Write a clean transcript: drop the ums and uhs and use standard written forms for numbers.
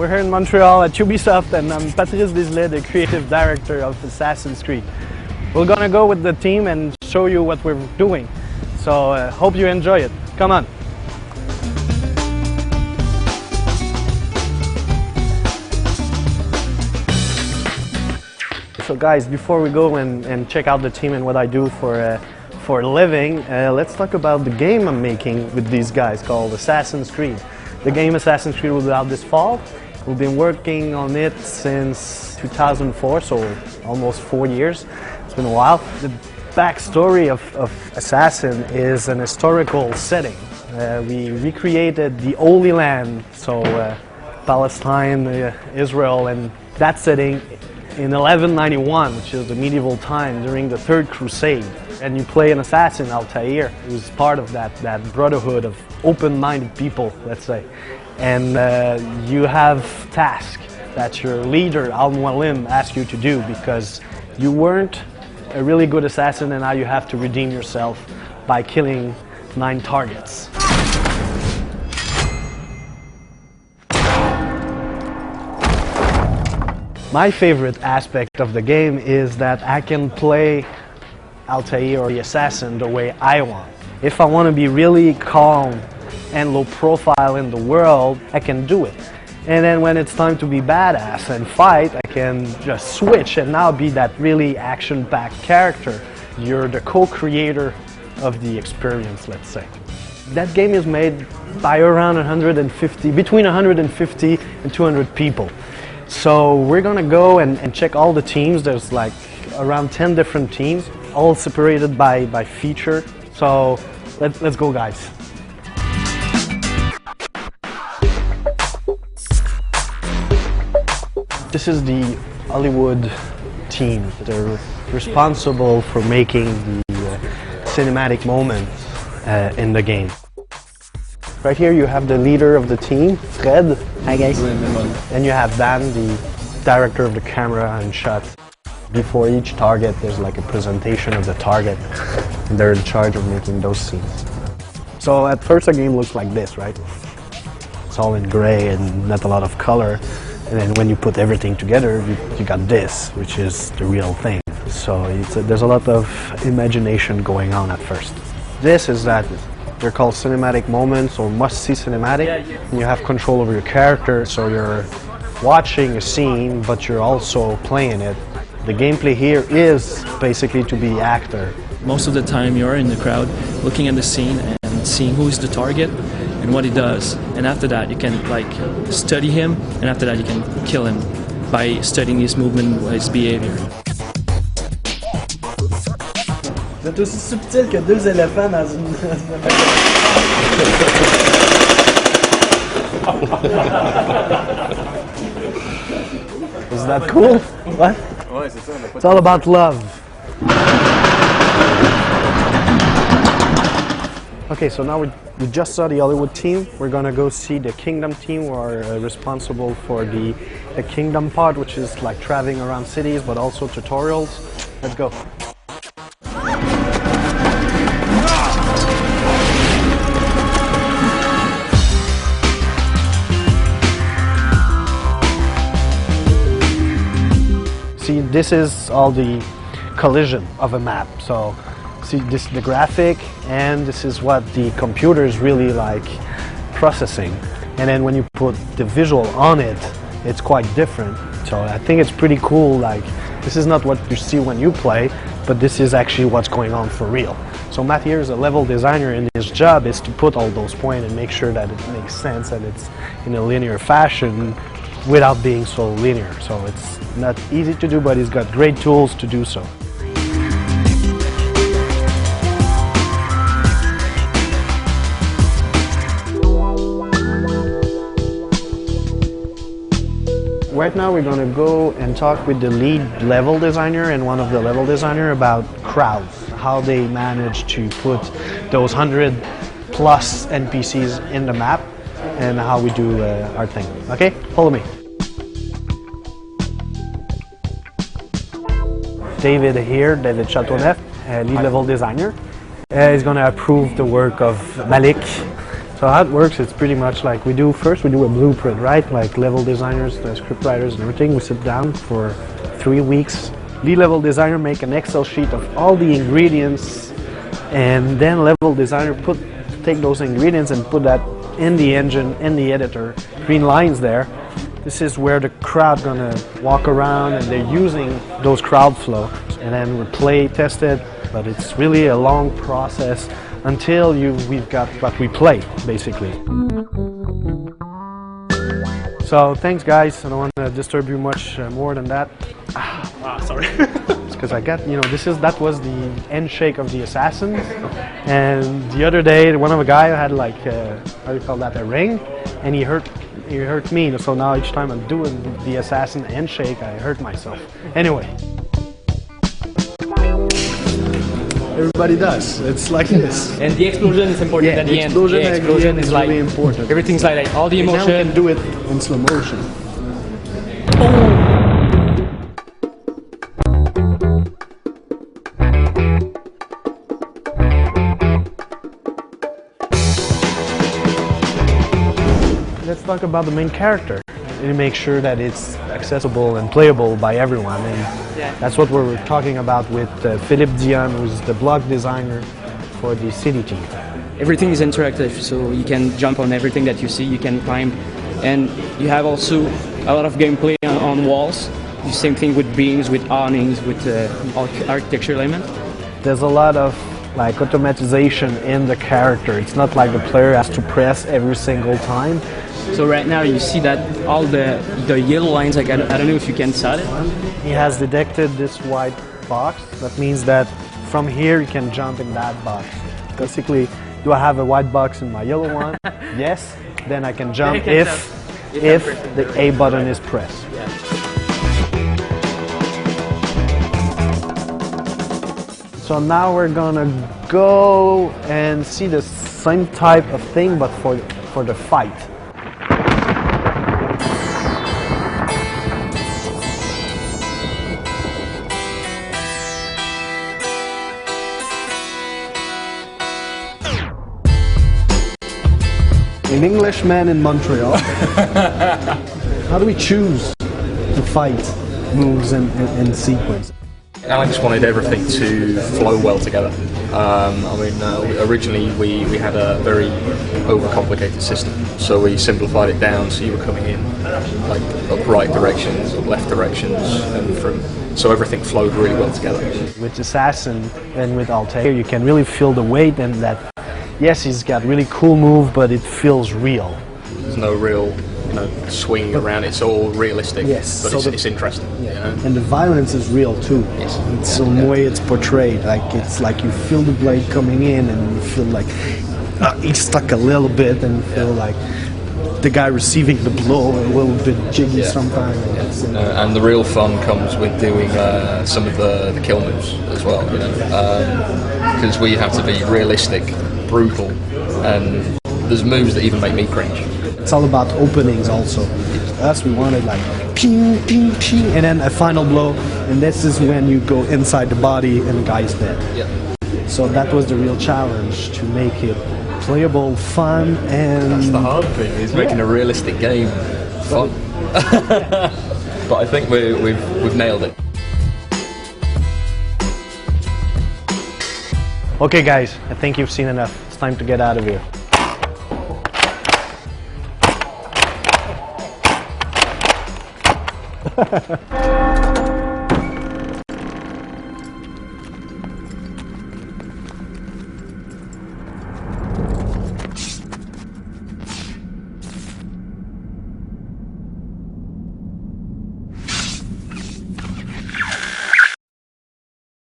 We're here in Montreal at Ubisoft, and I'm Patrice, Desilets, the creative director of Assassin's Creed. We're gonna go with the team and show you what we're doing. So hope you enjoy it. Come on. So guys, before we go and check out the team and what I do for a living, let's talk about the game I'm making with these guys called Assassin's Creed. The game Assassin's Creed will be out this fall. We've been working on it since 2004, so almost 4 years. It's been a while. The backstory of Assassin is an historical setting. We recreated the Holy Land, so Palestine, Israel, and that setting in 1191, which is the medieval time during the Third Crusade. And you play an assassin, Altair, who's part of that brotherhood of open-minded people, let's say. And you have tasks that your leader, Al-Mualim, asks you to do because you weren't a really good assassin and now you have to redeem yourself by killing 9 targets. My favorite aspect of the game is that I can play Altair or the assassin the way I want. If I want to be really calm and low profile in the world, I can do it. And then when it's time to be badass and fight, I can just switch and now be that really action-packed character. You're the co-creator of the experience, let's say. That game is made by around 150, between 150 and 200 people. So we're gonna go and check all the teams. There's like around 10 different teams, all separated by feature. So let's go, guys. This is the Hollywood team. They're responsible for making the cinematic moments in the game. Right here you have the leader of the team, Fred. Hi guys. And you have Dan, the director of the camera and shots. Before each target there's like a presentation of the target and they're in charge of making those scenes. So at first the game looks like this, right? It's all in gray and not a lot of color. And then when you put everything together, you got this, which is the real thing. So there's a lot of imagination going on at first. This is that. They're called cinematic moments or must-see cinematic. And you have control over your character, so you're watching a scene, but you're also playing it. The gameplay here is basically to be actor. Most of the time you're in the crowd looking at the scene and seeing who's the target and what he does. And after that you can like study him, and after that you can kill him by studying his movement, his behavior. Vous êtes aussi subtil que 2 éléphants dans une... Is that cool? What? Ouais, c'est ça. It's all about love. Okay, so now we just saw the Hollywood team. We're gonna go see the Kingdom team who are responsible for the Kingdom part, which is like traveling around cities, but also tutorials. Let's go. See, this is all the collision of a map. So, see, this is the graphic, and this is what the computer is really like processing. And then when you put the visual on it, it's quite different. So I think it's pretty cool. Like, this is not what you see when you play, but this is actually what's going on for real. So Matt here is a level designer, and his job is to put all those points and make sure that it makes sense and it's in a linear fashion without being so linear. So it's not easy to do, but he's got great tools to do so. Right now we're going to go and talk with the lead level designer and one of the level designer about crowds, how they manage to put those 100 plus NPCs in the map and how we do our thing. Okay, follow me. David here, David Chateauneuf, lead level designer. He's going to approve the work of Malik, So how it works, it's pretty much like we do a blueprint, right? Like level designers, the script writers and everything, we sit down for 3 weeks. Lead level designer make an Excel sheet of all the ingredients, and then level designer take those ingredients and put that in the engine, in the editor, green lines there. This is where the crowd gonna walk around, and they're using those crowd flow, and then we play, test it, but it's really a long process until we've got what we play, basically. So thanks guys, I don't want to disturb you much more than that. Sorry. Because I got, that was the end shake of the Assassins, and the other day one of the guy had like, how do you call that, a ring, and he hurt me, so now each time I'm doing the Assassin end shake, I hurt myself. Anyway. Everybody does. It's like this. And the explosion is important at the end. The explosion is like really important. Everything's like all the emotion. Now we can do it in slow motion. Let's talk about the main character and make sure that it's accessible and playable by everyone. And that's what we're talking about with Philippe Dion, who's the block designer for the City team. Everything is interactive, so you can jump on everything that you see, you can climb, and you have also a lot of gameplay on walls. The same thing with beams, with awnings, with architecture elements. There's a lot of like automatization in the character. It's not like the player has to press every single time. So right now you see that all the yellow lines, like I don't know if you can see it. He has detected this white box. That means that from here you can jump in that box. Basically, do I have a white box in my yellow one? Yes. Then I can jump if the A button is pressed. Yeah. So now we're gonna go and see the same type of thing, but for the fight. An Englishman in Montreal. How do we choose to fight moves and sequence? Alex wanted everything to flow well together. Originally we had a very overcomplicated system, so we simplified it down so you were coming in like up right directions, up left directions, and so everything flowed really well together. With Assassin and with Altair, you can really feel the weight, and that, yes, he's got really cool move, but it feels real. There's no real swinging around, it's all realistic, yes, but so it's interesting. Yeah. And the violence is real too. Yes. It's the way it's portrayed, it's like you feel the blade coming in and you feel like he's stuck a little bit, and you feel like the guy receiving the blow a little bit jiggy sometimes. And the real fun comes with doing some of the kill moves as well, because we have to be realistic, brutal, and there's moves that even make me cringe. It's all about openings also. Us, we wanted like ping, ping, ping, and then a final blow, and this is when you go inside the body and the guy's dead. Yeah. So that was the real challenge, to make it playable, fun, and... That's the hard thing, is making a realistic game fun. But I think we've nailed it. Okay guys, I think you've seen enough. It's time to get out of here.